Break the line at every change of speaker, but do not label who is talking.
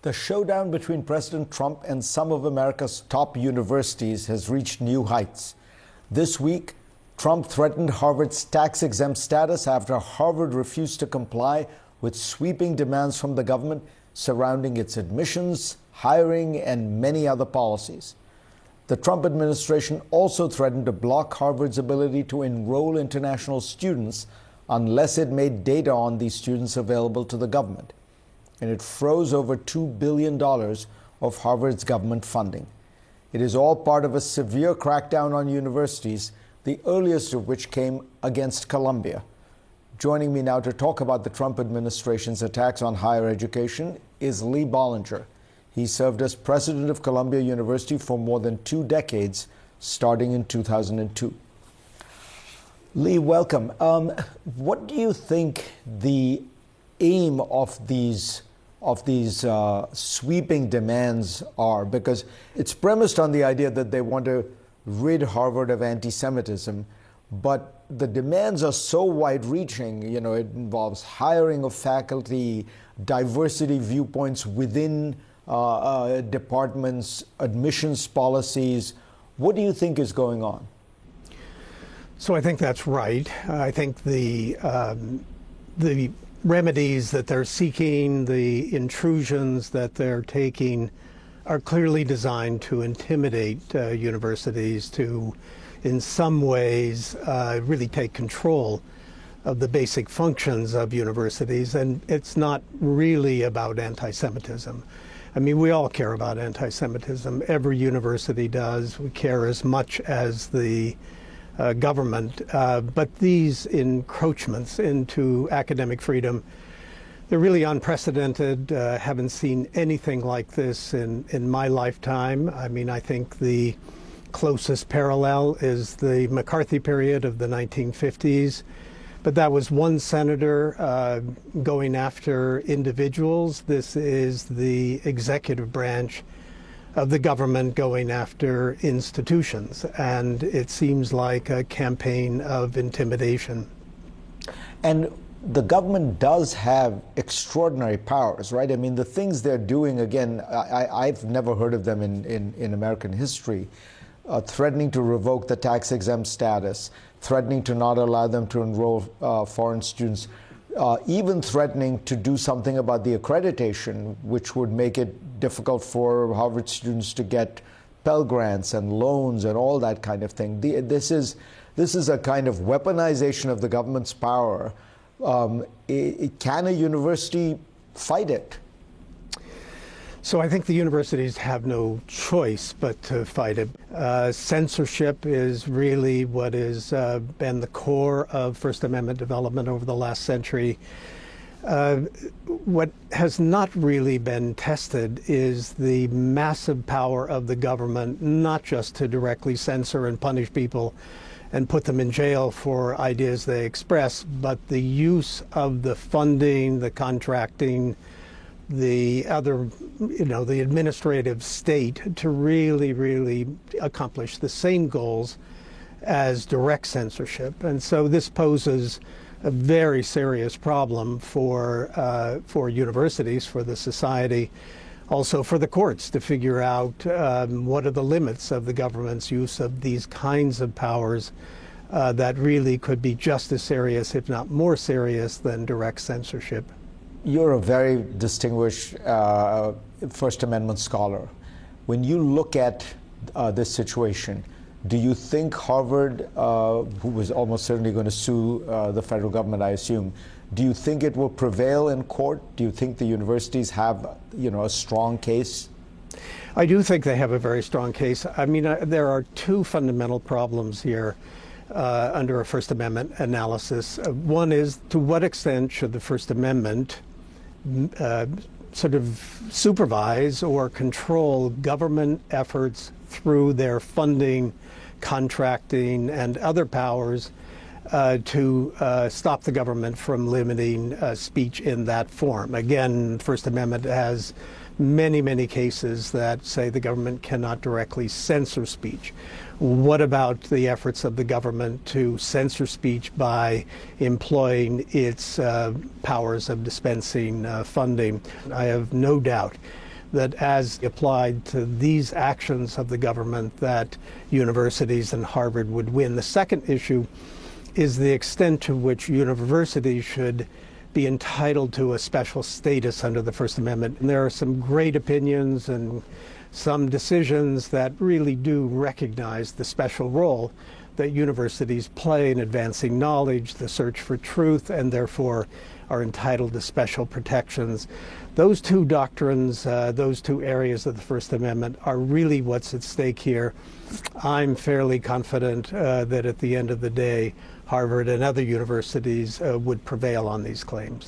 The showdown between President Trump and some of America's top universities has reached new heights. This week, Trump threatened Harvard's tax-exempt status after Harvard refused to comply with sweeping demands from the government surrounding its admissions, hiring, and many other policies. The Trump administration also threatened to block Harvard's ability to enroll international students unless it made data on these students available to the government. And it froze over $2 billion of Harvard's government funding. It is all part of a severe crackdown on universities, the earliest of which came against Columbia. Joining me now to talk about the Trump administration's attacks on higher education is Lee Bollinger. He served as president of Columbia University for more than 2 decades, starting in 2002. Lee, welcome. What do you think the aim of these sweeping demands are? Because it's premised on the idea that they want to rid Harvard of anti-Semitism, but the demands are so wide-reaching. You know, it involves hiring of faculty, diversity viewpoints within departments, admissions policies. What do you think is going on?
So I think that's right. I think the remedies that they're seeking, the intrusions that they're taking, are clearly designed to intimidate universities, to, in some ways, really take control of the basic functions of universities. And it's not really about anti-Semitism. I mean, we all care about anti-Semitism. Every university does. We care as much as the government, but these encroachments into academic freedom, they're really unprecedented. Haven't seen anything like this in my lifetime. I mean, I think the closest parallel is the McCarthy period of the 1950s, but that was one senator going after individuals. This is the executive branch of the government going after institutions, and it seems like a campaign of intimidation.
And the government does have extraordinary powers, right? I mean, the things they're doing, again, I've never heard of them in American history. Threatening to revoke the tax-exempt status, threatening to not allow them to enroll foreign students, even threatening to do something about the accreditation, which would make it difficult for Harvard students to get Pell Grants and loans and all that kind of thing. This is a kind of weaponization of the government's power. Can a university fight it?
So I think the universities have no choice but to fight it. Censorship is really what has been the core of First Amendment development over the last century. What has not really been tested is the massive power of the government, not just to directly censor and punish people and put them in jail for ideas they express, but the use of the funding, the contracting, the other, the administrative state to really accomplish the same goals as direct censorship. And so this poses a very serious problem for universities, for the society, also for the courts to figure out what are the limits of the government's use of these kinds of powers that really could be just as serious, if not more serious, than direct censorship.
You're a very distinguished First Amendment scholar. When you look at this situation, do you think Harvard, who was almost certainly going to sue the federal government, I assume, do you think it will prevail in court? Do you think the universities have, a strong case?
I do think they have a very strong case. I mean, there are 2 fundamental problems here under a First Amendment analysis. One is, to what extent should the First Amendment sort of supervise or control government efforts through their funding, contracting, and other powers to stop the government from limiting speech in that form? Again, First Amendment has many cases that say the government cannot directly censor speech. What about the efforts of the government to censor speech by employing its powers of dispensing funding? I have no doubt that as applied to these actions of the government, that universities and Harvard would win. The second issue is the extent to which universities should be entitled to a special status under the First Amendment. And there are some great opinions and some decisions that really do recognize the special role that universities play in advancing knowledge, the search for truth, and therefore are entitled to special protections. Those two doctrines, those two areas of the First Amendment are really what's at stake here. I'm fairly confident that at the end of the day, Harvard and other universities would prevail on these claims.